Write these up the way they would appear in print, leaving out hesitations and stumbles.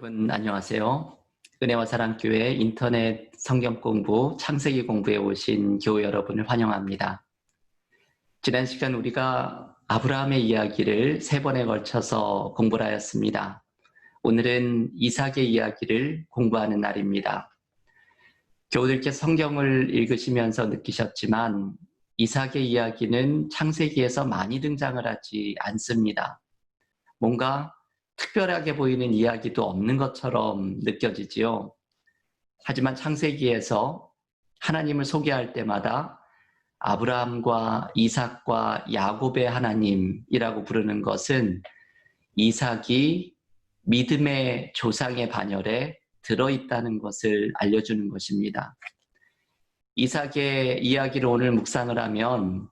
여러분 안녕하세요. 은혜와 사랑교회 인터넷 성경 공부 창세기 공부에 오신 교우 여러분을 환영합니다. 지난 시간 우리가 아브라함의 이야기를 3번에 걸쳐서 공부를 하였습니다. 오늘은 이삭의 이야기를 공부하는 날입니다. 교우들께 성경을 읽으시면서 느끼셨지만 이삭의 이야기는 창세기에서 많이 등장을 하지 않습니다. 뭔가 특별하게 보이는 이야기도 없는 것처럼 느껴지지요. 하지만 창세기에서 하나님을 소개할 때마다 아브라함과 이삭과 야곱의 하나님이라고 부르는 것은 이삭이 믿음의 조상의 반열에 들어있다는 것을 알려주는 것입니다. 이삭의 이야기를 오늘 묵상을 하면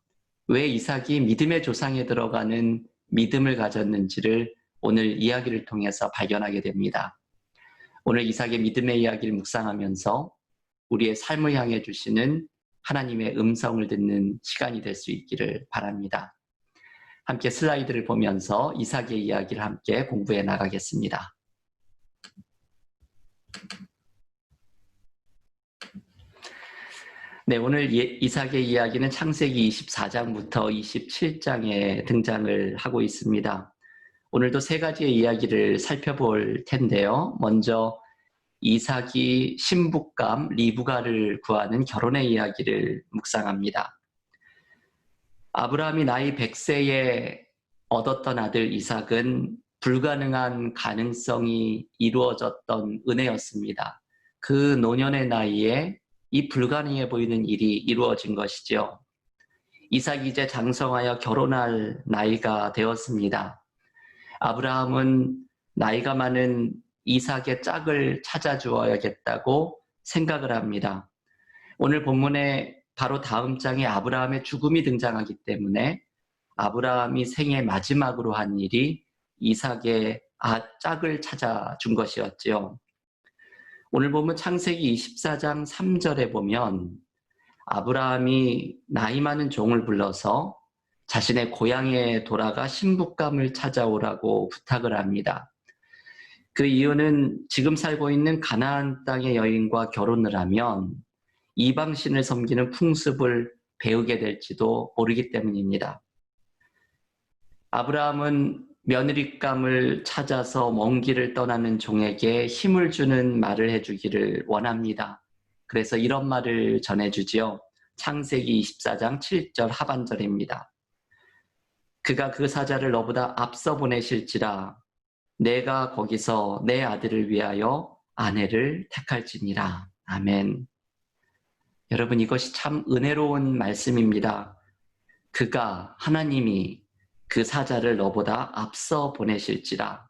왜 이삭이 믿음의 조상에 들어가는 믿음을 가졌는지를 오늘 이야기를 통해서 발견하게 됩니다. 오늘 이삭의 믿음의 이야기를 묵상하면서 우리의 삶을 향해 주시는 하나님의 음성을 듣는 시간이 될 수 있기를 바랍니다. 함께 슬라이드를 보면서 이삭의 이야기를 함께 공부해 나가겠습니다. 네, 오늘 이삭의 이야기는 창세기 24장부터 27장에 등장을 하고 있습니다. 오늘도 3가지의 이야기를 살펴볼 텐데요. 먼저 이삭이 신부감 리브가를 구하는 결혼의 이야기를 묵상합니다. 아브라함이 나이 100세에 얻었던 아들 이삭은 불가능한 가능성이 이루어졌던 은혜였습니다. 그 노년의 나이에 이 불가능해 보이는 일이 이루어진 것이죠. 이삭이 이제 장성하여 결혼할 나이가 되었습니다. 아브라함은 나이가 많은 이삭의 짝을 찾아주어야겠다고 생각을 합니다. 오늘 본문에 바로 다음 장에 아브라함의 죽음이 등장하기 때문에 아브라함이 생애 마지막으로 한 일이 이삭의 짝을 찾아준 것이었지요. 오늘 보면 창세기 24장 3절에 보면 아브라함이 나이 많은 종을 불러서 자신의 고향에 돌아가 신부감을 찾아오라고 부탁을 합니다. 그 이유는 지금 살고 있는 가나안 땅의 여인과 결혼을 하면 이방신을 섬기는 풍습을 배우게 될지도 모르기 때문입니다. 아브라함은 며느리감을 찾아서 먼 길을 떠나는 종에게 힘을 주는 말을 해주기를 원합니다. 그래서 이런 말을 전해주지요. 창세기 24장 7절 하반절입니다. 그가 그 사자를 너보다 앞서 보내실지라 내가 거기서 내 아들을 위하여 아내를 택할지니라. 아멘. 여러분, 이것이 참 은혜로운 말씀입니다. 그가, 하나님이 그 사자를 너보다 앞서 보내실지라.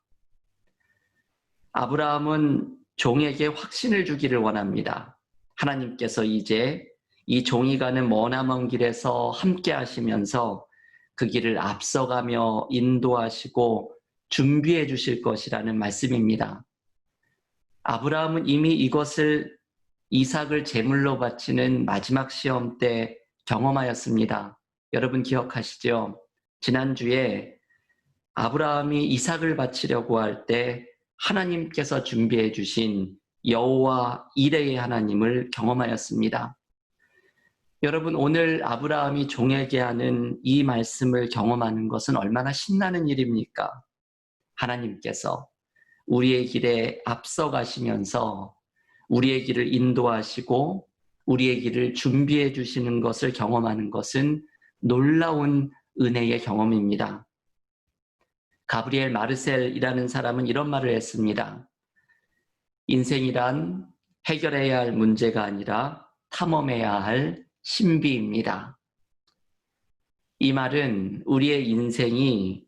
아브라함은 종에게 확신을 주기를 원합니다. 하나님께서 이제 이 종이 가는 머나먼 길에서 함께 하시면서 그 길을 앞서가며 인도하시고 준비해 주실 것이라는 말씀입니다. 아브라함은 이미 이것을 이삭을 제물로 바치는 마지막 시험 때 경험하였습니다. 여러분 기억하시죠? 지난주에 아브라함이 이삭을 바치려고 할 때 하나님께서 준비해 주신 여호와 이레의 하나님을 경험하였습니다. 여러분, 오늘 아브라함이 종에게 하는 이 말씀을 경험하는 것은 얼마나 신나는 일입니까? 하나님께서 우리의 길에 앞서 가시면서 우리의 길을 인도하시고 우리의 길을 준비해 주시는 것을 경험하는 것은 놀라운 은혜의 경험입니다. 가브리엘 마르셀이라는 사람은 이런 말을 했습니다. 인생이란 해결해야 할 문제가 아니라 탐험해야 할 신비입니다. 이 말은 우리의 인생이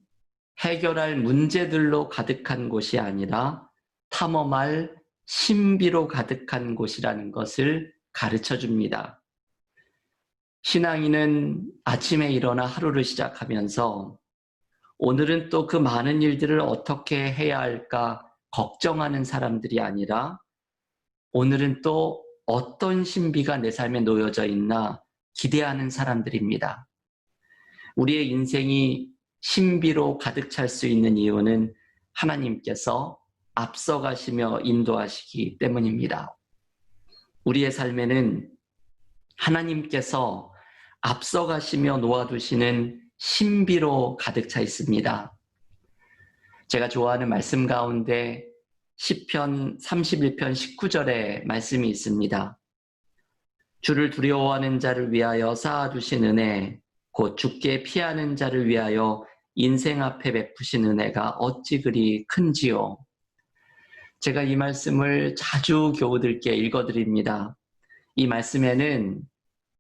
해결할 문제들로 가득한 곳이 아니라 탐험할 신비로 가득한 곳이라는 것을 가르쳐 줍니다. 신앙인은 아침에 일어나 하루를 시작하면서 오늘은 또 그 많은 일들을 어떻게 해야 할까 걱정하는 사람들이 아니라 오늘은 또 어떤 신비가 내 삶에 놓여져 있나 기대하는 사람들입니다. 우리의 인생이 신비로 가득 찰 수 있는 이유는 하나님께서 앞서가시며 인도하시기 때문입니다. 우리의 삶에는 하나님께서 앞서가시며 놓아두시는 신비로 가득 차 있습니다. 제가 좋아하는 말씀 가운데 시편 31편 19절에 말씀이 있습니다. 주를 두려워하는 자를 위하여 쌓아두신 은혜, 곧 주께 피하는 자를 위하여 인생 앞에 베푸신 은혜가 어찌 그리 큰지요. 제가 이 말씀을 자주 교우들께 읽어드립니다. 이 말씀에는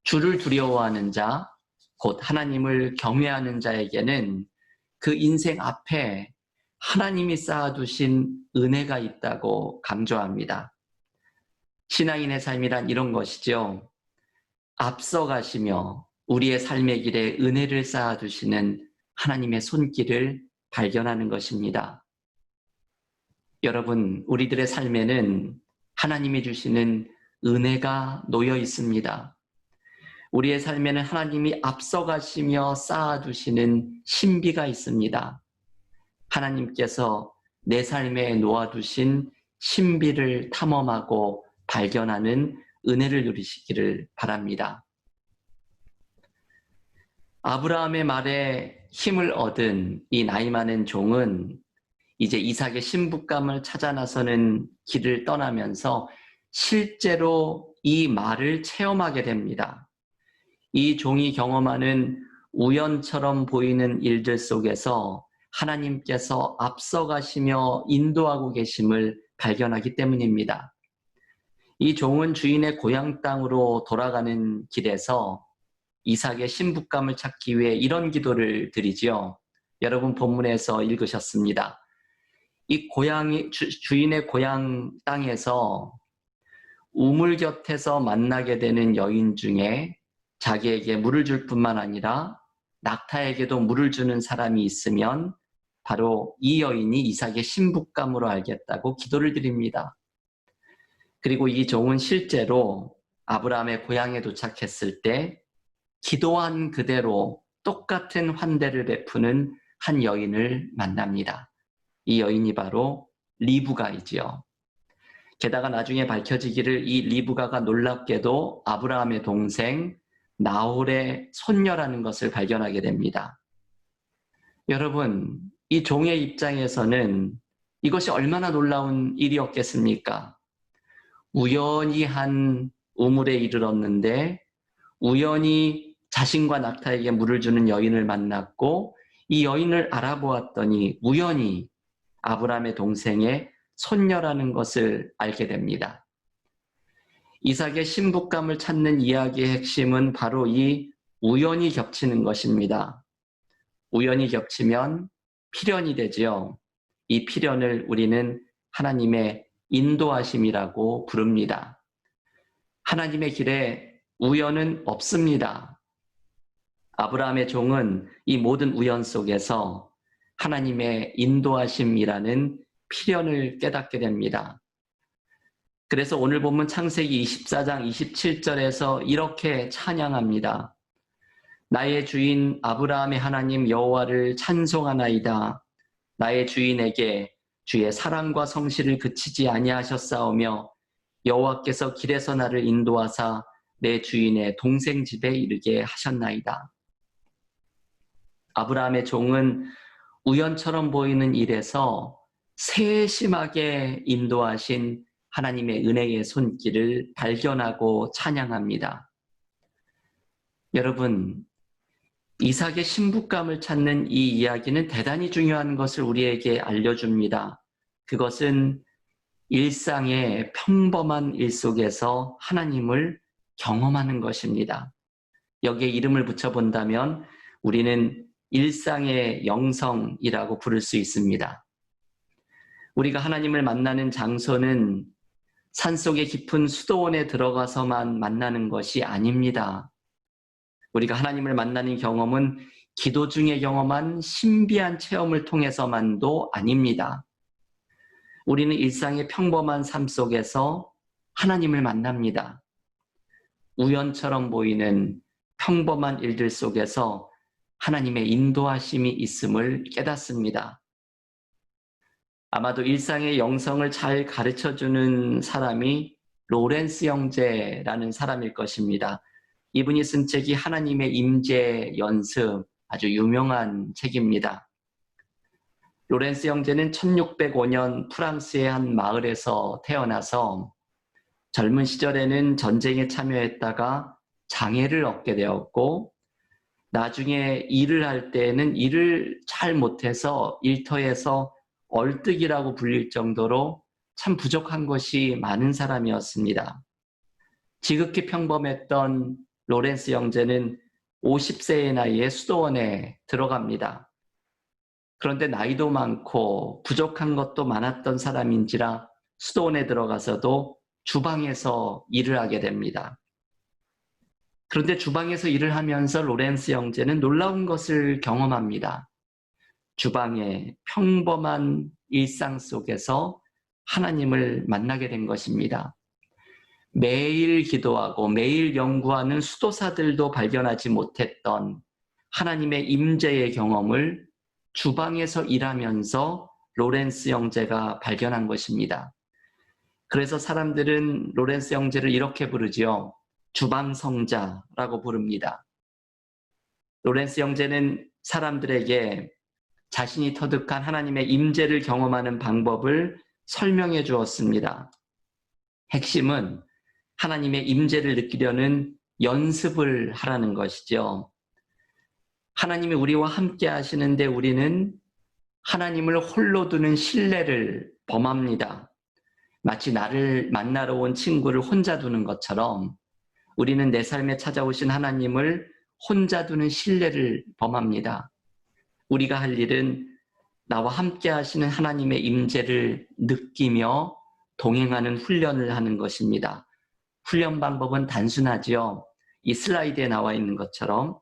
주를 두려워하는 자, 곧 하나님을 경외하는 자에게는 그 인생 앞에 하나님이 쌓아두신 은혜가 있다고 강조합니다. 신앙인의 삶이란 이런 것이죠. 앞서가시며 우리의 삶의 길에 은혜를 쌓아두시는 하나님의 손길을 발견하는 것입니다. 여러분, 우리들의 삶에는 하나님이 주시는 은혜가 놓여 있습니다. 우리의 삶에는 하나님이 앞서가시며 쌓아두시는 신비가 있습니다. 하나님께서 내 삶에 놓아두신 신비를 탐험하고 발견하는 은혜를 누리시기를 바랍니다. 아브라함의 말에 힘을 얻은 이 나이 많은 종은 이제 이삭의 신부감을 찾아 나서는 길을 떠나면서 실제로 이 말을 체험하게 됩니다. 이 종이 경험하는 우연처럼 보이는 일들 속에서 하나님께서 앞서가시며 인도하고 계심을 발견하기 때문입니다. 이 종은 주인의 고향 땅으로 돌아가는 길에서 이삭의 신부감을 찾기 위해 이런 기도를 드리지요. 여러분 본문에서 읽으셨습니다. 이 주인의 고향 땅에서 우물 곁에서 만나게 되는 여인 중에 자기에게 물을 줄 뿐만 아니라 낙타에게도 물을 주는 사람이 있으면 바로 이 여인이 이삭의 신부감으로 알겠다고 기도를 드립니다. 그리고 이 종은 실제로 아브라함의 고향에 도착했을 때 기도한 그대로 똑같은 환대를 베푸는 한 여인을 만납니다. 이 여인이 바로 리브가이지요. 게다가 나중에 밝혀지기를 이 리브가가 놀랍게도 아브라함의 동생 나홀의 손녀라는 것을 발견하게 됩니다. 여러분, 이 종의 입장에서는 이것이 얼마나 놀라운 일이었겠습니까? 우연히 한 우물에 이르렀는데 우연히 자신과 낙타에게 물을 주는 여인을 만났고 이 여인을 알아보았더니 우연히 아브라함의 동생의 손녀라는 것을 알게 됩니다. 이삭의 신부감을 찾는 이야기의 핵심은 바로 이 우연히 겹치는 것입니다. 우연히 겹치면 필연이 되지요. 이 필연을 우리는 하나님의 인도하심이라고 부릅니다. 하나님의 길에 우연은 없습니다. 아브라함의 종은 이 모든 우연 속에서 하나님의 인도하심이라는 필연을 깨닫게 됩니다. 그래서 오늘 본문 창세기 24장 27절에서 이렇게 찬양합니다. 나의 주인 아브라함의 하나님 여호와를 찬송하나이다. 나의 주인에게 주의 사랑과 성실을 그치지 아니하셨사오며 여호와께서 길에서 나를 인도하사 내 주인의 동생 집에 이르게 하셨나이다. 아브라함의 종은 우연처럼 보이는 일에서 세심하게 인도하신 하나님의 은혜의 손길을 발견하고 찬양합니다. 여러분, 이삭의 신부감을 찾는 이 이야기는 대단히 중요한 것을 우리에게 알려줍니다. 그것은 일상의 평범한 일 속에서 하나님을 경험하는 것입니다. 여기에 이름을 붙여본다면 우리는 일상의 영성이라고 부를 수 있습니다. 우리가 하나님을 만나는 장소는 산속의 깊은 수도원에 들어가서만 만나는 것이 아닙니다. 우리가 하나님을 만나는 경험은 기도 중에 경험한 신비한 체험을 통해서만도 아닙니다. 우리는 일상의 평범한 삶 속에서 하나님을 만납니다. 우연처럼 보이는 평범한 일들 속에서 하나님의 인도하심이 있음을 깨닫습니다. 아마도 일상의 영성을 잘 가르쳐주는 사람이 로렌스 형제라는 사람일 것입니다. 이분이 쓴 책이 하나님의 임재 연습, 아주 유명한 책입니다. 로렌스 형제는 1605년 프랑스의 한 마을에서 태어나서 젊은 시절에는 전쟁에 참여했다가 장애를 얻게 되었고, 나중에 일을 할 때에는 일을 잘 못해서 일터에서 얼뜨기라고 불릴 정도로 참 부족한 것이 많은 사람이었습니다. 지극히 평범했던 로렌스 형제는 50세의 나이에 수도원에 들어갑니다. 그런데 나이도 많고 부족한 것도 많았던 사람인지라 수도원에 들어가서도 주방에서 일을 하게 됩니다. 그런데 주방에서 일을 하면서 로렌스 형제는 놀라운 것을 경험합니다. 주방의 평범한 일상 속에서 하나님을 만나게 된 것입니다. 매일 기도하고 매일 연구하는 수도사들도 발견하지 못했던 하나님의 임재의 경험을 주방에서 일하면서 로렌스 형제가 발견한 것입니다. 그래서 사람들은 로렌스 형제를 이렇게 부르지요. 주방 성자라고 부릅니다. 로렌스 형제는 사람들에게 자신이 터득한 하나님의 임재를 경험하는 방법을 설명해 주었습니다. 핵심은 하나님의 임재를 느끼려는 연습을 하라는 것이죠. 하나님이 우리와 함께 하시는데 우리는 하나님을 홀로 두는 신뢰를 범합니다. 마치 나를 만나러 온 친구를 혼자 두는 것처럼 우리는 내 삶에 찾아오신 하나님을 혼자 두는 신뢰를 범합니다. 우리가 할 일은 나와 함께 하시는 하나님의 임재를 느끼며 동행하는 훈련을 하는 것입니다. 훈련 방법은 단순하지요. 이 슬라이드에 나와 있는 것처럼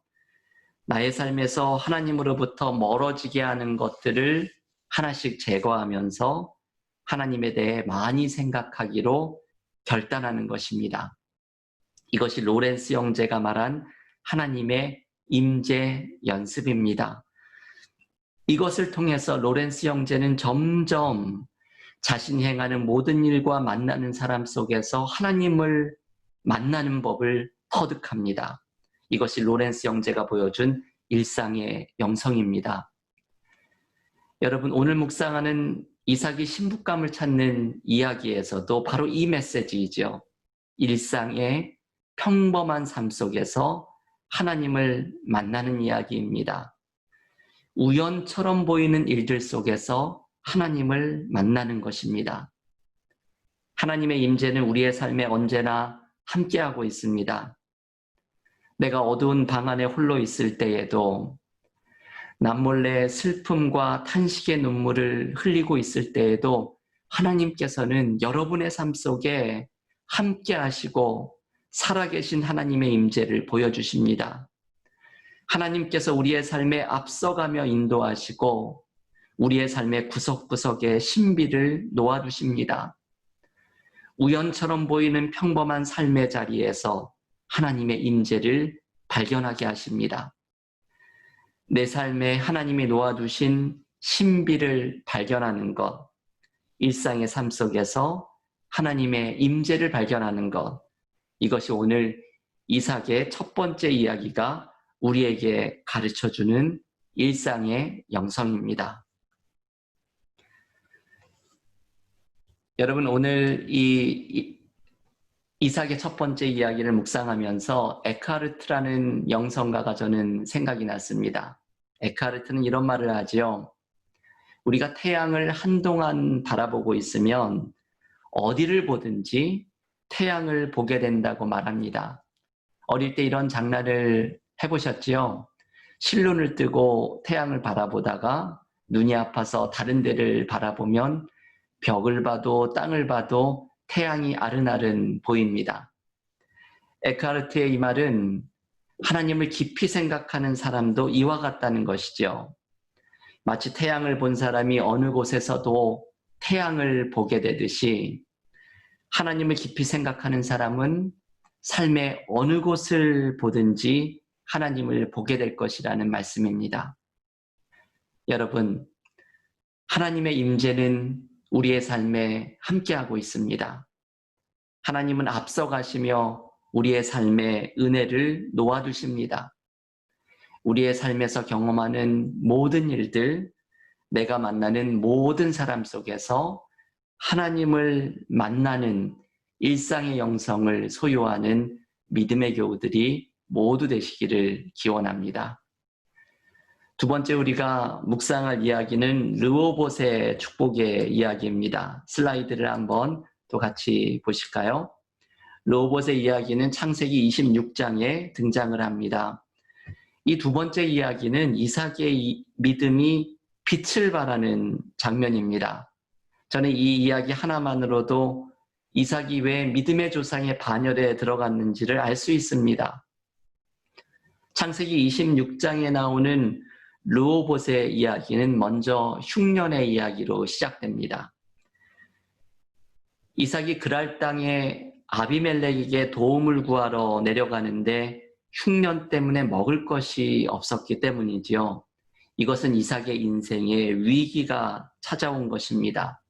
나의 삶에서 하나님으로부터 멀어지게 하는 것들을 하나씩 제거하면서 하나님에 대해 많이 생각하기로 결단하는 것입니다. 이것이 로렌스 형제가 말한 하나님의 임재 연습입니다. 이것을 통해서 로렌스 형제는 점점 자신이 행하는 모든 일과 만나는 사람 속에서 하나님을 만나는 법을 터득합니다. 이것이 로렌스 형제가 보여준 일상의 영성입니다. 여러분, 오늘 묵상하는 이삭이 신부감을 찾는 이야기에서도 바로 이 메시지이죠. 일상의 평범한 삶 속에서 하나님을 만나는 이야기입니다. 우연처럼 보이는 일들 속에서 하나님을 만나는 것입니다. 하나님의 임재는 우리의 삶에 언제나 함께하고 있습니다. 내가 어두운 방 안에 홀로 있을 때에도, 남몰래 슬픔과 탄식의 눈물을 흘리고 있을 때에도 하나님께서는 여러분의 삶 속에 함께하시고 살아계신 하나님의 임재를 보여주십니다. 하나님께서 우리의 삶에 앞서가며 인도하시고 우리의 삶의 구석구석에 신비를 놓아두십니다. 우연처럼 보이는 평범한 삶의 자리에서 하나님의 임재를 발견하게 하십니다. 내 삶에 하나님이 놓아두신 신비를 발견하는 것, 일상의 삶 속에서 하나님의 임재를 발견하는 것, 이것이 오늘 이삭의 첫 번째 이야기가 우리에게 가르쳐주는 일상의 영성입니다. 여러분, 오늘 이삭의 첫 번째 이야기를 묵상하면서 에크하르트라는 영성가가 저는 생각이 났습니다. 에크하르트는 이런 말을 하지요. 우리가 태양을 한동안 바라보고 있으면 어디를 보든지 태양을 보게 된다고 말합니다. 어릴 때 이런 장난을 해보셨지요? 실눈을 뜨고 태양을 바라보다가 눈이 아파서 다른 데를 바라보면 벽을 봐도 땅을 봐도 태양이 아른아른 보입니다. 에크하르트의 이 말은 하나님을 깊이 생각하는 사람도 이와 같다는 것이죠. 마치 태양을 본 사람이 어느 곳에서도 태양을 보게 되듯이 하나님을 깊이 생각하는 사람은 삶의 어느 곳을 보든지 하나님을 보게 될 것이라는 말씀입니다. 여러분, 하나님의 임재는 우리의 삶에 함께하고 있습니다. 하나님은 앞서가시며 우리의 삶에 은혜를 놓아두십니다. 우리의 삶에서 경험하는 모든 일들, 내가 만나는 모든 사람 속에서 하나님을 만나는 일상의 영성을 소유하는 믿음의 교우들이 모두 되시기를 기원합니다. 두 번째 우리가 묵상할 이야기는 르호봇의 축복의 이야기입니다. 슬라이드를 한번 또 같이 보실까요? 르호봇의 이야기는 창세기 26장에 등장을 합니다. 이 두 번째 이야기는 이삭의 믿음이 빛을 발하는 장면입니다. 저는 이 이야기 하나만으로도 이삭이 왜 믿음의 조상의 반열에 들어갔는지를 알 수 있습니다. 창세기 26장에 나오는 르호봇의 이야기는 먼저 흉년의 이야기로 시작됩니다. 이삭이 그랄 땅에 아비멜렉에게 도움을 구하러 내려가는데 흉년 때문에 먹을 것이 없었기 때문이지요. 이것은 이삭의 인생에 위기가 찾아온 것입니다.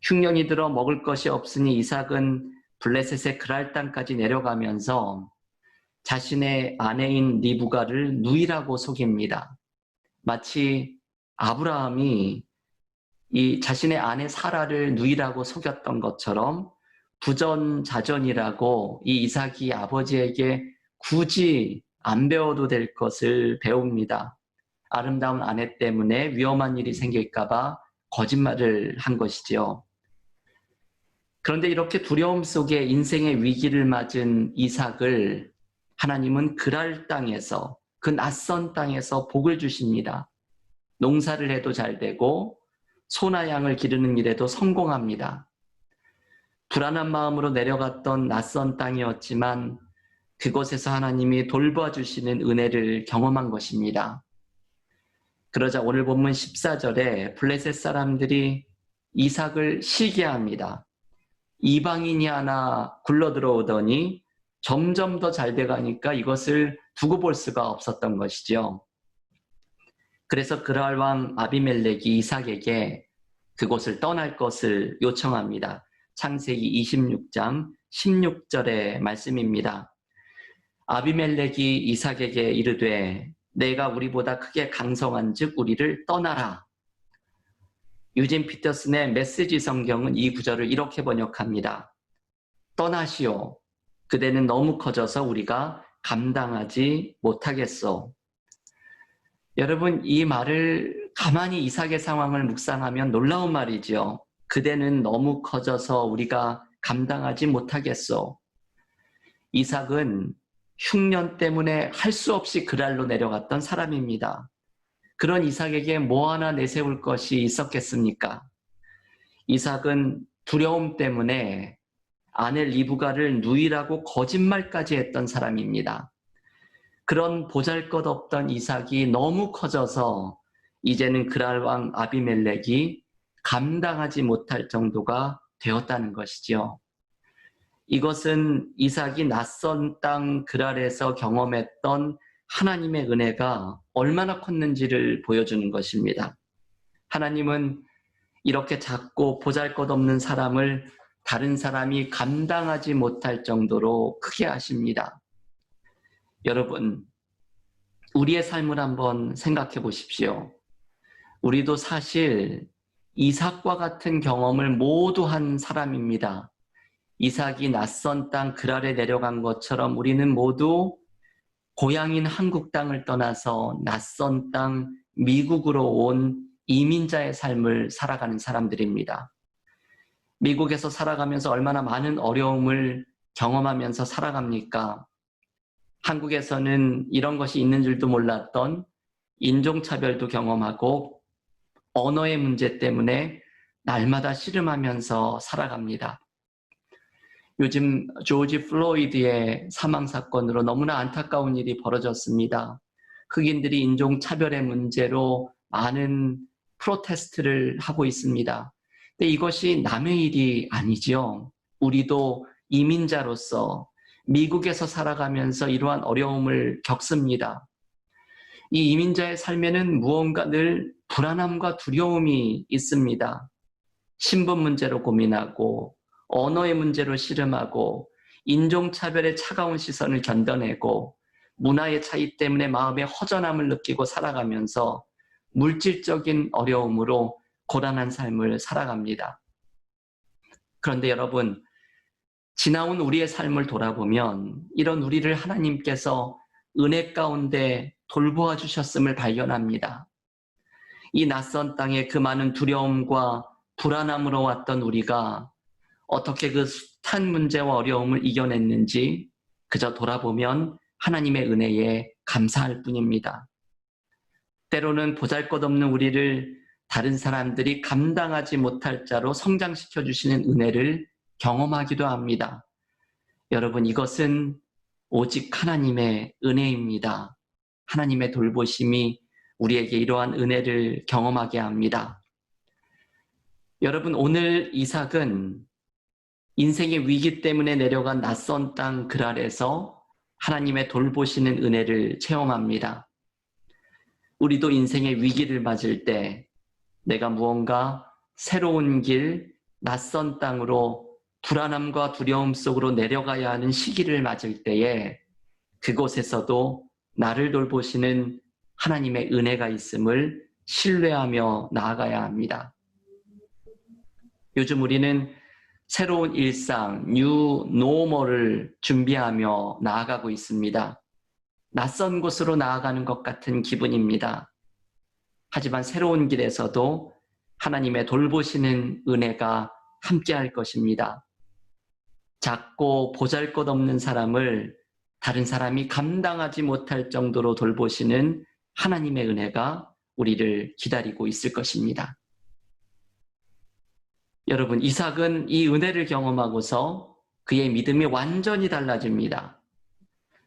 흉년이 들어 먹을 것이 없으니 이삭은 블레셋의 그랄 땅까지 내려가면서 자신의 아내인 리브가를 누이라고 속입니다. 마치 아브라함이 이 자신의 아내 사라를 누이라고 속였던 것처럼 부전자전이라고 이 이삭이 아버지에게 굳이 안 배워도 될 것을 배웁니다. 아름다운 아내 때문에 위험한 일이 생길까 봐 거짓말을 한 것이지요. 그런데 이렇게 두려움 속에 인생의 위기를 맞은 이삭을 하나님은 그랄 땅에서, 그 낯선 땅에서 복을 주십니다. 농사를 해도 잘 되고 소나 양을 기르는 일에도 성공합니다. 불안한 마음으로 내려갔던 낯선 땅이었지만 그곳에서 하나님이 돌봐주시는 은혜를 경험한 것입니다. 그러자 오늘 본문 14절에 블레셋 사람들이 이삭을 시기합니다. 이방인이 하나 굴러들어오더니 점점 더 잘 돼가니까 이것을 두고 볼 수가 없었던 것이죠. 그래서 그랄 왕 아비멜렉이 이삭에게 그곳을 떠날 것을 요청합니다. 창세기 26장 16절의 말씀입니다. 아비멜렉이 이삭에게 이르되 내가 우리보다 크게 강성한 즉 우리를 떠나라. 유진 피터슨의 메시지 성경은 이 구절을 이렇게 번역합니다. 떠나시오. 그대는 너무 커져서 우리가 감당하지 못하겠소. 여러분, 이 말을 가만히 이삭의 상황을 묵상하면 놀라운 말이죠. 그대는 너무 커져서 우리가 감당하지 못하겠소. 이삭은 흉년 때문에 할 수 없이 그랄로 내려갔던 사람입니다. 그런 이삭에게 뭐 하나 내세울 것이 있었겠습니까? 이삭은 두려움 때문에 아내 리브가를 누이라고 거짓말까지 했던 사람입니다. 그런 보잘것없던 이삭이 너무 커져서 이제는 그랄 왕 아비멜렉이 감당하지 못할 정도가 되었다는 것이죠. 이것은 이삭이 낯선 땅 그랄에서 경험했던 하나님의 은혜가 얼마나 컸는지를 보여주는 것입니다. 하나님은 이렇게 작고 보잘것없는 사람을 다른 사람이 감당하지 못할 정도로 크게 하십니다. 여러분, 우리의 삶을 한번 생각해 보십시오. 우리도 사실 이삭과 같은 경험을 모두 한 사람입니다. 이삭이 낯선 땅 그랄에 내려간 것처럼 우리는 모두 고향인 한국 땅을 떠나서 낯선 땅 미국으로 온 이민자의 삶을 살아가는 사람들입니다. 미국에서 살아가면서 얼마나 많은 어려움을 경험하면서 살아갑니까? 한국에서는 이런 것이 있는 줄도 몰랐던 인종차별도 경험하고 언어의 문제 때문에 날마다 씨름하면서 살아갑니다. 요즘 조지 플로이드의 사망 사건으로 너무나 안타까운 일이 벌어졌습니다. 흑인들이 인종차별의 문제로 많은 프로테스트를 하고 있습니다. 근데 이것이 남의 일이 아니죠. 우리도 이민자로서 미국에서 살아가면서 이러한 어려움을 겪습니다. 이 이민자의 삶에는 무언가 늘 불안함과 두려움이 있습니다. 신분 문제로 고민하고, 언어의 문제로 씨름하고, 인종차별의 차가운 시선을 견뎌내고, 문화의 차이 때문에 마음의 허전함을 느끼고 살아가면서 물질적인 어려움으로 고단한 삶을 살아갑니다. 그런데 여러분, 지나온 우리의 삶을 돌아보면 이런 우리를 하나님께서 은혜 가운데 돌보아 주셨음을 발견합니다. 이 낯선 땅에 그 많은 두려움과 불안함으로 왔던 우리가 어떻게 그 숱한 문제와 어려움을 이겨냈는지 그저 돌아보면 하나님의 은혜에 감사할 뿐입니다. 때로는 보잘것없는 우리를 다른 사람들이 감당하지 못할 자로 성장시켜 주시는 은혜를 경험하기도 합니다. 여러분, 이것은 오직 하나님의 은혜입니다. 하나님의 돌보심이 우리에게 이러한 은혜를 경험하게 합니다. 여러분, 오늘 이삭은 인생의 위기 때문에 내려간 낯선 땅 그랄에서 하나님의 돌보시는 은혜를 체험합니다. 우리도 인생의 위기를 맞을 때 내가 무언가 새로운 길, 낯선 땅으로 불안함과 두려움 속으로 내려가야 하는 시기를 맞을 때에 그곳에서도 나를 돌보시는 하나님의 은혜가 있음을 신뢰하며 나아가야 합니다. 요즘 우리는 새로운 일상, 뉴 노멀을 준비하며 나아가고 있습니다. 낯선 곳으로 나아가는 것 같은 기분입니다. 하지만 새로운 길에서도 하나님의 돌보시는 은혜가 함께할 것입니다. 작고 보잘것없는 사람을 다른 사람이 감당하지 못할 정도로 돌보시는 하나님의 은혜가 우리를 기다리고 있을 것입니다. 여러분, 이삭은 이 은혜를 경험하고서 그의 믿음이 완전히 달라집니다.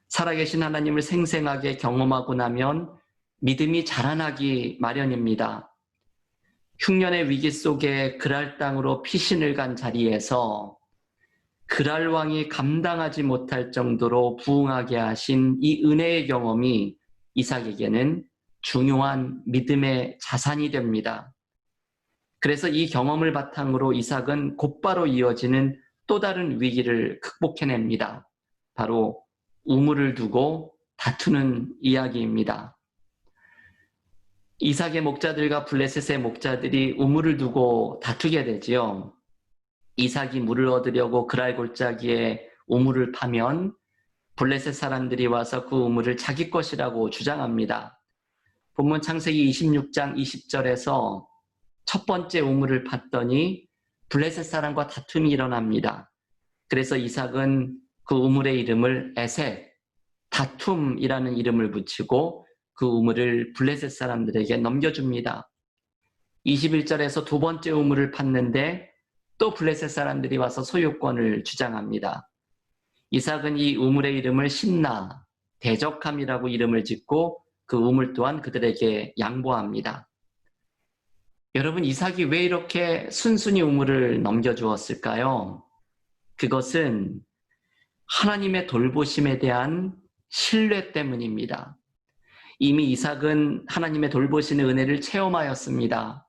살아계신 하나님을 생생하게 경험하고 나면 믿음이 자라나기 마련입니다. 흉년의 위기 속에 그랄 땅으로 피신을 간 자리에서 그랄 왕이 감당하지 못할 정도로 부흥하게 하신 이 은혜의 경험이 이삭에게는 중요한 믿음의 자산이 됩니다. 그래서 이 경험을 바탕으로 이삭은 곧바로 이어지는 또 다른 위기를 극복해냅니다. 바로 우물을 두고 다투는 이야기입니다. 이삭의 목자들과 블레셋의 목자들이 우물을 두고 다투게 되지요. 이삭이 물을 얻으려고 그랄 골짜기에 우물을 파면 블레셋 사람들이 와서 그 우물을 자기 것이라고 주장합니다. 본문 창세기 26장 20절에서 첫 번째 우물을 팠더니 블레셋 사람과 다툼이 일어납니다. 그래서 이삭은 그 우물의 이름을 에셋, 다툼이라는 이름을 붙이고 그 우물을 블레셋 사람들에게 넘겨줍니다. 21절에서 두 번째 우물을 팠는데 또 블레셋 사람들이 와서 소유권을 주장합니다. 이삭은 이 우물의 이름을 신나, 대적함이라고 이름을 짓고 그 우물 또한 그들에게 양보합니다. 여러분, 이삭이 왜 이렇게 순순히 우물을 넘겨주었을까요? 그것은 하나님의 돌보심에 대한 신뢰 때문입니다. 이미 이삭은 하나님의 돌보시는 은혜를 체험하였습니다.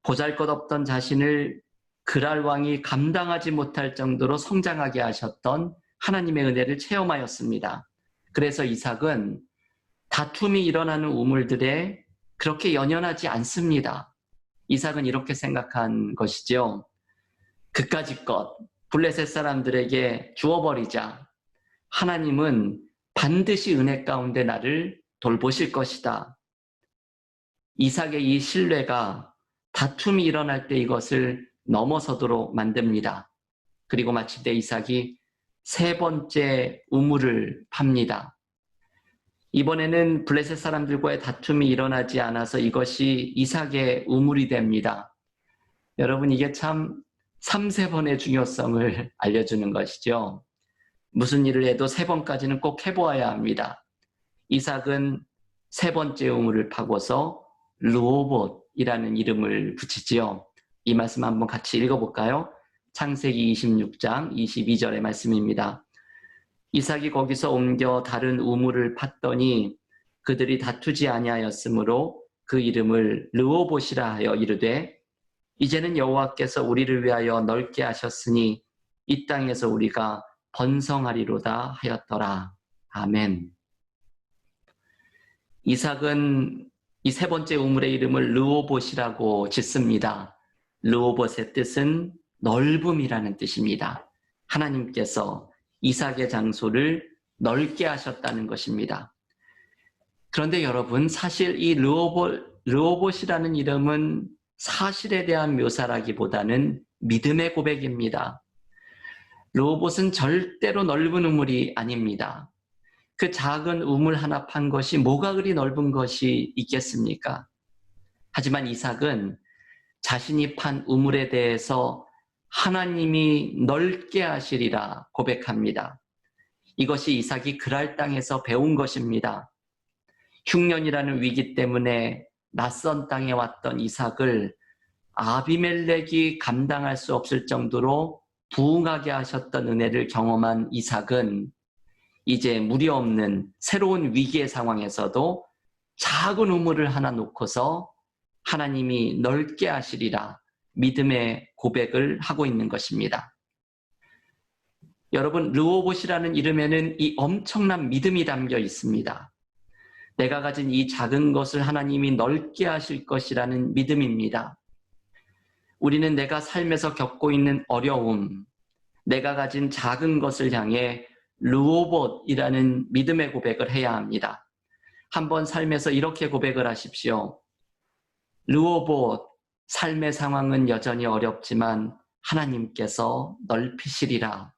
보잘것없던 자신을 그랄 왕이 감당하지 못할 정도로 성장하게 하셨던 하나님의 은혜를 체험하였습니다. 그래서 이삭은 다툼이 일어나는 우물들에 그렇게 연연하지 않습니다. 이삭은 이렇게 생각한 것이죠. 그까짓 것 블레셋 사람들에게 주어버리자. 하나님은 반드시 은혜 가운데 나를 돌보실 것이다. 이삭의 이 신뢰가 다툼이 일어날 때 이것을 넘어서도록 만듭니다. 그리고 마침내 이삭이 세 번째 우물을 팝니다. 이번에는 블레셋 사람들과의 다툼이 일어나지 않아서 이것이 이삭의 우물이 됩니다. 여러분, 이게 참 3-3번의 중요성을 알려주는 것이죠. 무슨 일을 해도 3번까지는 꼭 해보아야 합니다. 이삭은 세 번째 우물을 파고서 르호봇이라는 이름을 붙이지요. 이 말씀 한번 같이 읽어볼까요? 창세기 26장 22절의 말씀입니다. 이삭이 거기서 옮겨 다른 우물을 팠더니 그들이 다투지 아니하였으므로 그 이름을 르호봇이라 하여 이르되 이제는 여호와께서 우리를 위하여 넓게 하셨으니 이 땅에서 우리가 번성하리로다 하였더라. 아멘. 이삭은 이 세 번째 우물의 이름을 르호봇이라고 짓습니다. 르호봇의 뜻은 넓음이라는 뜻입니다. 하나님께서 이삭의 장소를 넓게 하셨다는 것입니다. 그런데 여러분, 사실 이 르호봇이라는 이름은 사실에 대한 묘사라기보다는 믿음의 고백입니다. 르호봇은 절대로 넓은 우물이 아닙니다. 그 작은 우물 하나 판 것이 뭐가 그리 넓은 것이 있겠습니까? 하지만 이삭은 자신이 판 우물에 대해서 하나님이 넓게 하시리라 고백합니다. 이것이 이삭이 그랄 땅에서 배운 것입니다. 흉년이라는 위기 때문에 낯선 땅에 왔던 이삭을 아비멜렉이 감당할 수 없을 정도로 부흥하게 하셨던 은혜를 경험한 이삭은 이제 무리 없는 새로운 위기의 상황에서도 작은 우물을 하나 놓고서 하나님이 넓게 하시리라 믿음의 고백을 하고 있는 것입니다. 여러분, 르호봇이라는 이름에는 이 엄청난 믿음이 담겨 있습니다. 내가 가진 이 작은 것을 하나님이 넓게 하실 것이라는 믿음입니다. 우리는 내가 삶에서 겪고 있는 어려움, 내가 가진 작은 것을 향해 르호봇이라는 믿음의 고백을 해야 합니다. 한번 삶에서 이렇게 고백을 하십시오. 르호봇, 삶의 상황은 여전히 어렵지만 하나님께서 넓히시리라.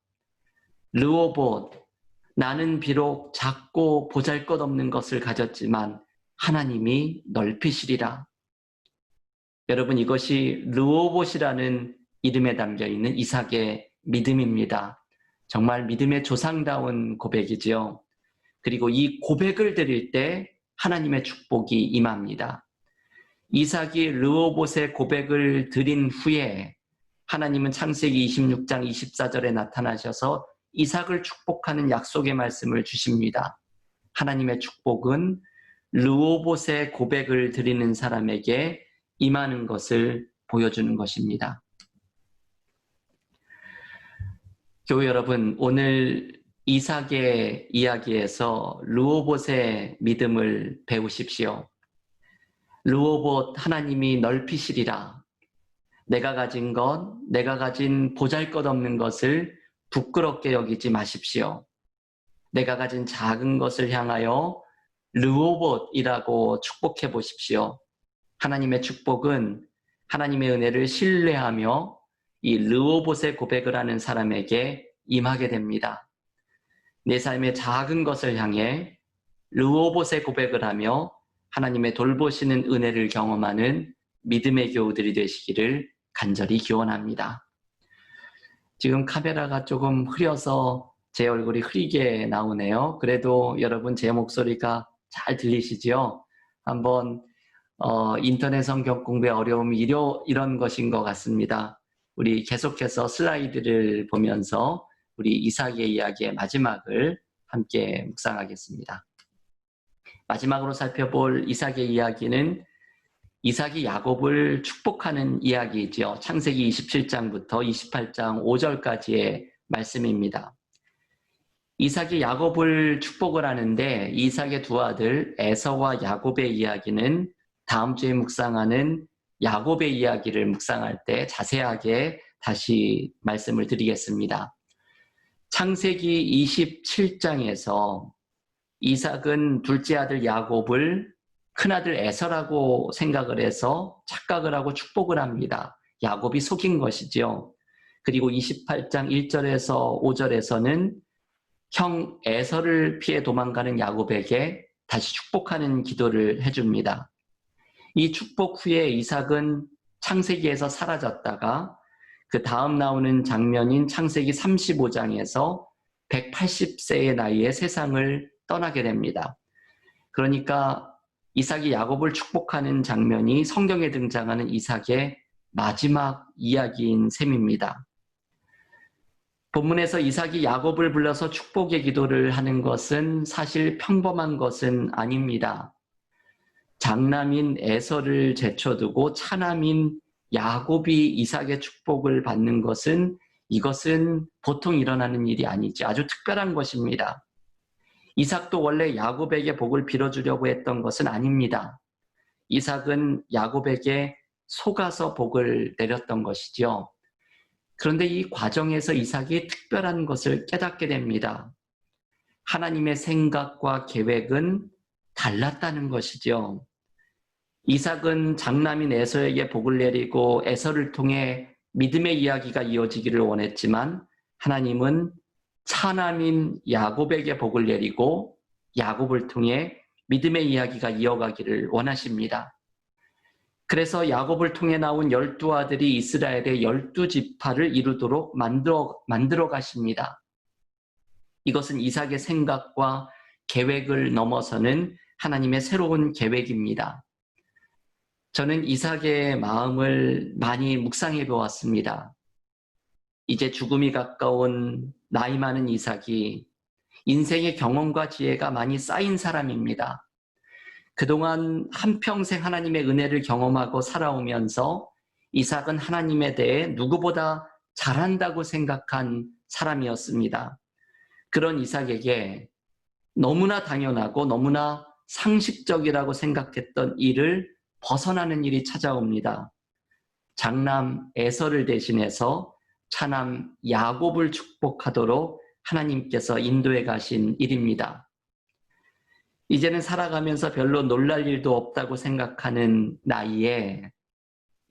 르호봇, 나는 비록 작고 보잘것없는 것을 가졌지만 하나님이 넓히시리라. 여러분, 이것이 르호봇이라는 이름에 담겨있는 이삭의 믿음입니다. 정말 믿음의 조상다운 고백이지요. 그리고 이 고백을 드릴 때 하나님의 축복이 임합니다. 이삭이 르호봇의 고백을 드린 후에 하나님은 창세기 26장 24절에 나타나셔서 이삭을 축복하는 약속의 말씀을 주십니다. 하나님의 축복은 르호봇의 고백을 드리는 사람에게 임하는 것을 보여주는 것입니다. 교회 여러분, 오늘 이삭의 이야기에서 르호봇의 믿음을 배우십시오. 르호봇, 하나님이 넓히시리라. 내가 가진 것, 내가 가진 보잘것없는 것을 부끄럽게 여기지 마십시오. 내가 가진 작은 것을 향하여 르호봇이라고 축복해 보십시오. 하나님의 축복은 하나님의 은혜를 신뢰하며 이 르호봇의 고백을 하는 사람에게 임하게 됩니다. 내 삶의 작은 것을 향해 르호봇의 고백을 하며 하나님의 돌보시는 은혜를 경험하는 믿음의 교우들이 되시기를 간절히 기원합니다. 지금 카메라가 조금 흐려서 제 얼굴이 흐리게 나오네요. 그래도 여러분 제 목소리가 잘 들리시죠? 한번 인터넷 성경 공부의 어려움이 이런 것인 것 같습니다. 우리 계속해서 슬라이드를 보면서 우리 이삭의 이야기의 마지막을 함께 묵상하겠습니다. 마지막으로 살펴볼 이삭의 이야기는 이삭이 야곱을 축복하는 이야기이죠. 창세기 27장부터 28장 5절까지의 말씀입니다. 이삭이 야곱을 축복을 하는데 이삭의 두 아들 에서와 야곱의 이야기는 다음 주에 묵상하는 야곱의 이야기를 묵상할 때 자세하게 다시 말씀을 드리겠습니다. 창세기 27장에서 이삭은 둘째 아들 야곱을 큰아들 에서라고 생각을 해서 착각을 하고 축복을 합니다. 야곱이 속인 것이죠. 그리고 28장 1절에서 5절에서는 형 에서를 피해 도망가는 야곱에게 다시 축복하는 기도를 해줍니다. 이 축복 후에 이삭은 창세기에서 사라졌다가 그 다음 나오는 장면인 창세기 35장에서 180세의 나이에 세상을 떠나게 됩니다. 그러니까 이삭이 야곱을 축복하는 장면이 성경에 등장하는 이삭의 마지막 이야기인 셈입니다. 본문에서 이삭이 야곱을 불러서 축복의 기도를 하는 것은 사실 평범한 것은 아닙니다. 장남인 에서를 제쳐두고 차남인 야곱이 이삭의 축복을 받는 것은 이것은 보통 일어나는 일이 아니지 아주 특별한 것입니다. 이삭도 원래 야곱에게 복을 빌어주려고 했던 것은 아닙니다. 이삭은 야곱에게 속아서 복을 내렸던 것이죠. 그런데 이 과정에서 이삭이 특별한 것을 깨닫게 됩니다. 하나님의 생각과 계획은 달랐다는 것이죠. 이삭은 장남인 에서에게 복을 내리고 에서를 통해 믿음의 이야기가 이어지기를 원했지만 하나님은 차남인 야곱에게 복을 내리고 야곱을 통해 믿음의 이야기가 이어가기를 원하십니다. 그래서 야곱을 통해 나온 12아들이 이스라엘의 12지파를 이루도록 만들어 가십니다. 이것은 이삭의 생각과 계획을 넘어서는 하나님의 새로운 계획입니다. 저는 이삭의 마음을 많이 묵상해 보았습니다. 이제 죽음이 가까운 나이 많은 이삭이 인생의 경험과 지혜가 많이 쌓인 사람입니다. 그동안 한평생 하나님의 은혜를 경험하고 살아오면서 이삭은 하나님에 대해 누구보다 잘한다고 생각한 사람이었습니다. 그런 이삭에게 너무나 당연하고 너무나 상식적이라고 생각했던 일을 벗어나는 일이 찾아옵니다. 장남 에서를 대신해서 차남 야곱을 축복하도록 하나님께서 인도해 가신 일입니다. 이제는 살아가면서 별로 놀랄 일도 없다고 생각하는 나이에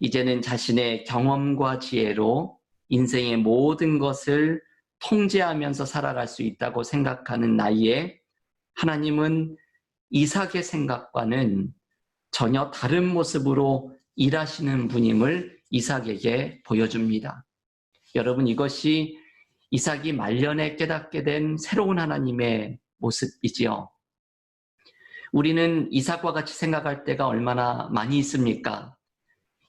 이제는 자신의 경험과 지혜로 인생의 모든 것을 통제하면서 살아갈 수 있다고 생각하는 나이에 하나님은 이삭의 생각과는 전혀 다른 모습으로 일하시는 분임을 이삭에게 보여줍니다. 여러분, 이것이 이삭이 말년에 깨닫게 된 새로운 하나님의 모습이지요. 우리는 이삭과 같이 생각할 때가 얼마나 많이 있습니까?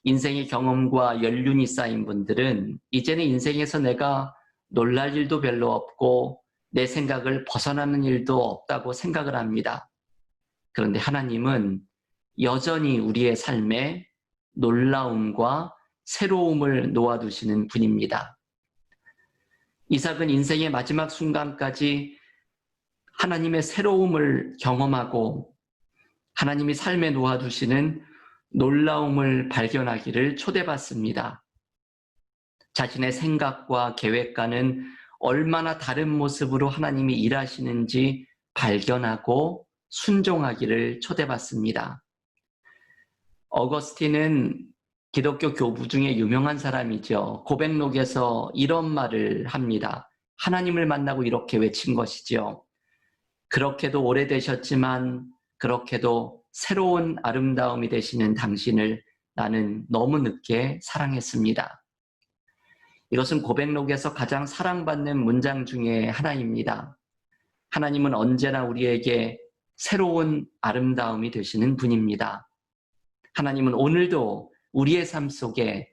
인생의 경험과 연륜이 쌓인 분들은 이제는 인생에서 내가 놀랄 일도 별로 없고 내 생각을 벗어나는 일도 없다고 생각을 합니다. 그런데 하나님은 여전히 우리의 삶에 놀라움과 새로움을 놓아두시는 분입니다. 이삭은 인생의 마지막 순간까지 하나님의 새로움을 경험하고 하나님이 삶에 놓아두시는 놀라움을 발견하기를 초대받습니다. 자신의 생각과 계획과는 얼마나 다른 모습으로 하나님이 일하시는지 발견하고 순종하기를 초대받습니다. 어거스틴은 기독교 교부 중에 유명한 사람이죠. 고백록에서 이런 말을 합니다. 하나님을 만나고 이렇게 외친 것이죠. 그렇게도 오래되셨지만 그렇게도 새로운 아름다움이 되시는 당신을 나는 너무 늦게 사랑했습니다. 이것은 고백록에서 가장 사랑받는 문장 중에 하나입니다. 하나님은 언제나 우리에게 새로운 아름다움이 되시는 분입니다. 하나님은 오늘도 우리의 삶 속에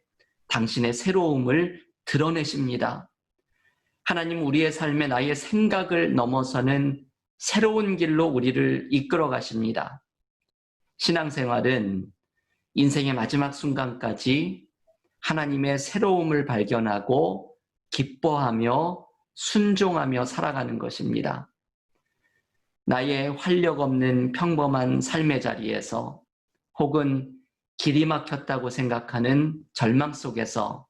당신의 새로움을 드러내십니다. 하나님은 우리의 삶에 나의 생각을 넘어서는 새로운 길로 우리를 이끌어 가십니다. 신앙생활은 인생의 마지막 순간까지 하나님의 새로움을 발견하고 기뻐하며 순종하며 살아가는 것입니다. 나의 활력 없는 평범한 삶의 자리에서 혹은 길이 막혔다고 생각하는 절망 속에서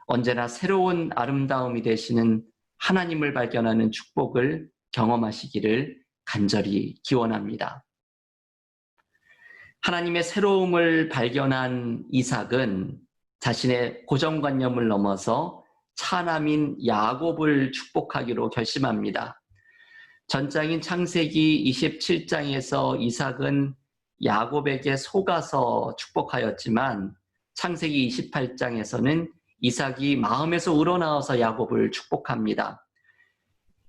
언제나 새로운 아름다움이 되시는 하나님을 발견하는 축복을 경험하시기를 간절히 기원합니다. 하나님의 새로움을 발견한 이삭은 자신의 고정관념을 넘어서 차남인 야곱을 축복하기로 결심합니다. 전장인 창세기 27장에서 이삭은 야곱에게 속아서 축복하였지만 창세기 28장에서는 이삭이 마음에서 우러나와서 야곱을 축복합니다.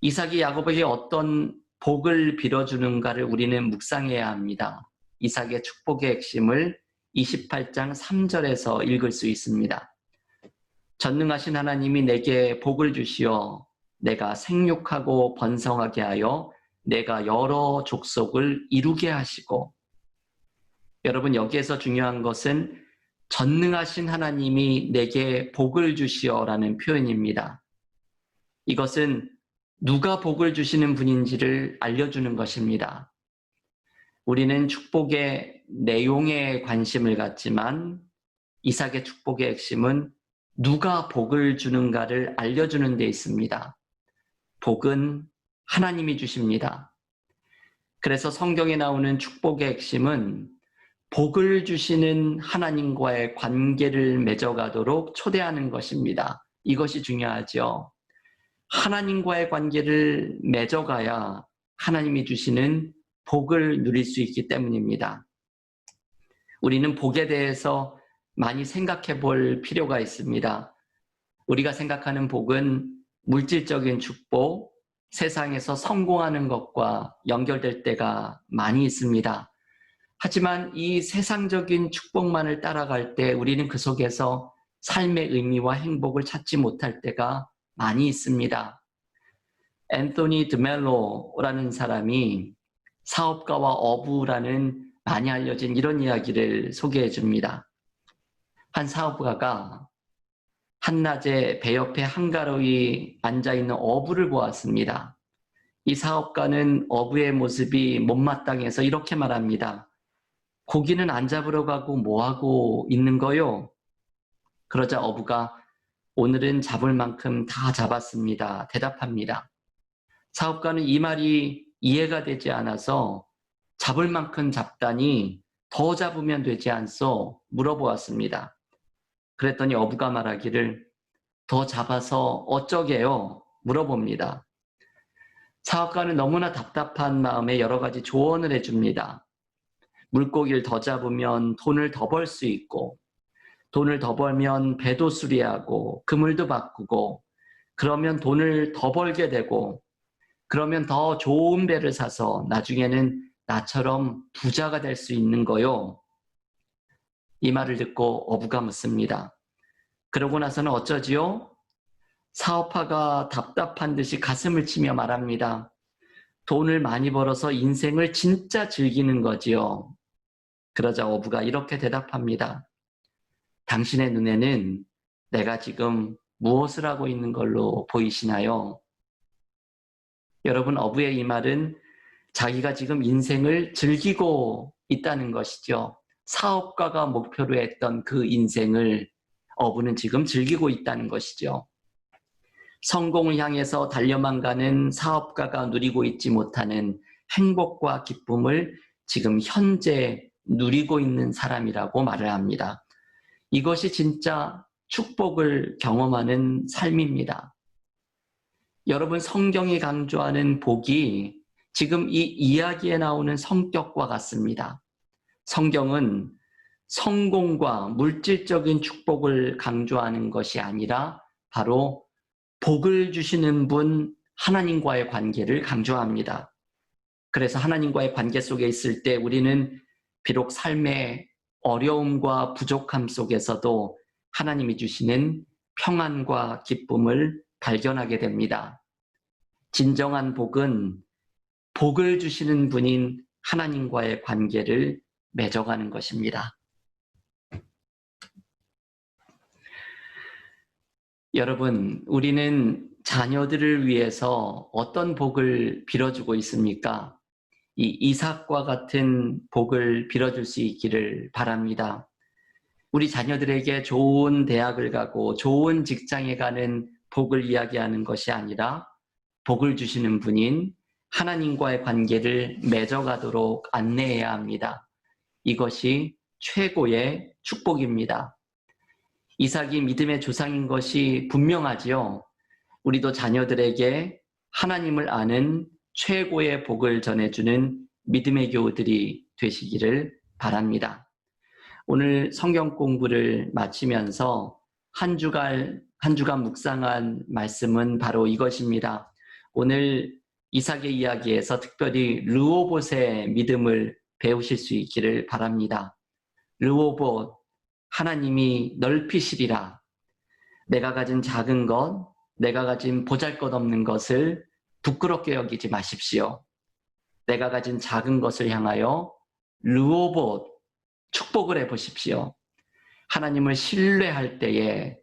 이삭이 야곱에게 어떤 복을 빌어주는가를 우리는 묵상해야 합니다. 이삭의 축복의 핵심을 28장 3절에서 읽을 수 있습니다. 전능하신 하나님이 내게 복을 주시어 내가 생육하고 번성하게 하여 내가 여러 족속을 이루게 하시고. 여러분, 여기에서 중요한 것은 전능하신 하나님이 내게 복을 주시어라는 표현입니다. 이것은 누가 복을 주시는 분인지를 알려주는 것입니다. 우리는 축복의 내용에 관심을 갖지만 이삭의 축복의 핵심은 누가 복을 주는가를 알려주는 데 있습니다. 복은 하나님이 주십니다. 그래서 성경에 나오는 축복의 핵심은 복을 주시는 하나님과의 관계를 맺어가도록 초대하는 것입니다. 이것이 중요하죠. 하나님과의 관계를 맺어가야 하나님이 주시는 복을 누릴 수 있기 때문입니다. 우리는 복에 대해서 많이 생각해 볼 필요가 있습니다. 우리가 생각하는 복은 물질적인 축복, 세상에서 성공하는 것과 연결될 때가 많이 있습니다. 하지만 이 세상적인 축복만을 따라갈 때 우리는 그 속에서 삶의 의미와 행복을 찾지 못할 때가 많이 있습니다. 앤토니 드멜로라는 사람이 사업가와 어부라는 많이 알려진 이런 이야기를 소개해 줍니다. 한 사업가가 한낮에 배 옆에 한가로이 앉아있는 어부를 보았습니다. 이 사업가는 어부의 모습이 못마땅해서 이렇게 말합니다. 고기는 안 잡으러 가고 뭐하고 있는 거요? 그러자 어부가 오늘은 잡을 만큼 다 잡았습니다. 대답합니다. 사업가는 이 말이 이해가 되지 않아서 잡을 만큼 잡다니 더 잡으면 되지 않소? 물어보았습니다. 그랬더니 어부가 말하기를 더 잡아서 어쩌게요? 물어봅니다. 사업가는 너무나 답답한 마음에 여러 가지 조언을 해줍니다. 물고기를 더 잡으면 돈을 더 벌 수 있고, 돈을 더 벌면 배도 수리하고 그물도 바꾸고, 그러면 돈을 더 벌게 되고, 그러면 더 좋은 배를 사서 나중에는 나처럼 부자가 될 수 있는 거요. 이 말을 듣고 어부가 묻습니다. 그러고 나서는 어쩌지요? 사업가가 답답한 듯이 가슴을 치며 말합니다. 돈을 많이 벌어서 인생을 진짜 즐기는 거지요. 그러자 어부가 이렇게 대답합니다. 당신의 눈에는 내가 지금 무엇을 하고 있는 걸로 보이시나요? 여러분, 어부의 이 말은 자기가 지금 인생을 즐기고 있다는 것이죠. 사업가가 목표로 했던 그 인생을 어부는 지금 즐기고 있다는 것이죠. 성공을 향해서 달려만 가는 사업가가 누리고 있지 못하는 행복과 기쁨을 지금 현재 누리고 있는 사람이라고 말을 합니다. 이것이 진짜 축복을 경험하는 삶입니다. 여러분, 성경이 강조하는 복이 지금 이 이야기에 나오는 성격과 같습니다. 성경은 성공과 물질적인 축복을 강조하는 것이 아니라 바로 복을 주시는 분 하나님과의 관계를 강조합니다. 그래서 하나님과의 관계 속에 있을 때 우리는 비록 삶의 어려움과 부족함 속에서도 하나님이 주시는 평안과 기쁨을 발견하게 됩니다. 진정한 복은 복을 주시는 분인 하나님과의 관계를 맺어가는 것입니다. 여러분, 우리는 자녀들을 위해서 어떤 복을 빌어주고 있습니까? 이 이삭과 같은 복을 빌어줄 수 있기를 바랍니다. 우리 자녀들에게 좋은 대학을 가고 좋은 직장에 가는 복을 이야기하는 것이 아니라 복을 주시는 분인 하나님과의 관계를 맺어가도록 안내해야 합니다. 이것이 최고의 축복입니다. 이삭이 믿음의 조상인 것이 분명하지요. 우리도 자녀들에게 하나님을 아는 최고의 복을 전해주는 믿음의 교우들이 되시기를 바랍니다. 오늘 성경 공부를 마치면서 한 주간 묵상한 말씀은 바로 이것입니다. 오늘 이삭의 이야기에서 특별히 르호봇의 믿음을 배우실 수 있기를 바랍니다. 르호봇, 하나님이 넓히시리라. 내가 가진 작은 것, 내가 가진 보잘것없는 것을 부끄럽게 여기지 마십시오. 내가 가진 작은 것을 향하여 르호봇, 축복을 해보십시오. 하나님을 신뢰할 때에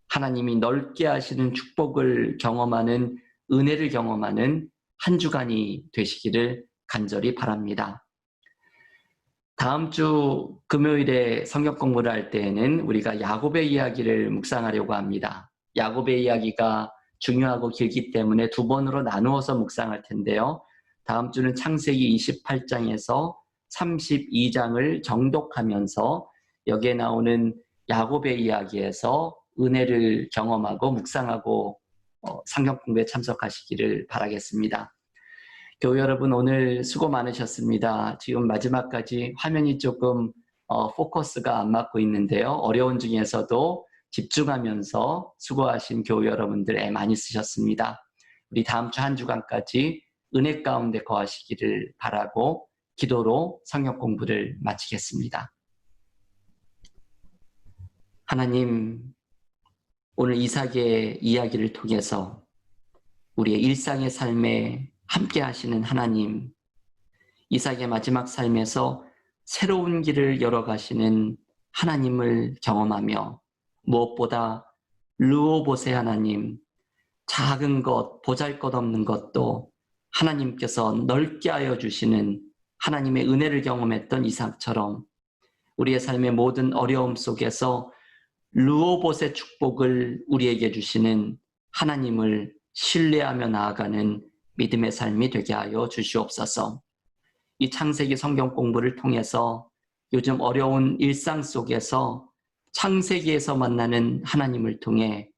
하나님이 넓게 하시는 축복을 경험하는, 은혜를 경험하는 한 주간이 되시기를 간절히 바랍니다. 다음 주 금요일에 성경 공부를 할 때에는 우리가 야곱의 이야기를 묵상하려고 합니다. 야곱의 이야기가 중요하고 길기 때문에 두 번으로 나누어서 묵상할 텐데요. 다음 주는 창세기 28장에서 32장을 정독하면서 여기에 나오는 야곱의 이야기에서 은혜를 경험하고 묵상하고 성경 공부에 참석하시기를 바라겠습니다. 교우 여러분, 오늘 수고 많으셨습니다. 지금 마지막까지 화면이 조금 포커스가 안 맞고 있는데요. 어려운 중에서도 집중하면서 수고하신 교우 여러분들 애 많이 쓰셨습니다. 우리 다음 주 한 주간까지 은혜 가운데 거하시기를 바라고 기도로 성경 공부를 마치겠습니다. 하나님, 오늘 이삭의 이야기를 통해서 우리의 일상의 삶에 함께 하시는 하나님, 이삭의 마지막 삶에서 새로운 길을 열어가시는 하나님을 경험하며 무엇보다 르호봇의 하나님, 작은 것, 보잘것없는 것도 하나님께서 넓게 하여 주시는 하나님의 은혜를 경험했던 이삭처럼 우리의 삶의 모든 어려움 속에서 르호봇의 축복을 우리에게 주시는 하나님을 신뢰하며 나아가는 믿음의 삶이 되게 하여 주시옵소서. 이 창세기 성경 공부를 통해서 요즘 어려운 일상 속에서 창세기에서 만나는 하나님을 통해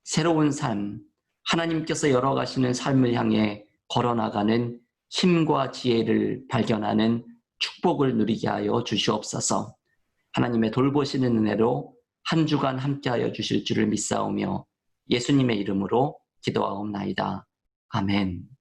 새로운 삶, 하나님께서 열어가시는 삶을 향해 걸어나가는 힘과 지혜를 발견하는 축복을 누리게 하여 주시옵소서. 하나님의 돌보시는 은혜로 한 주간 함께하여 주실 줄을 믿사오며 예수님의 이름으로 기도하옵나이다. 아멘.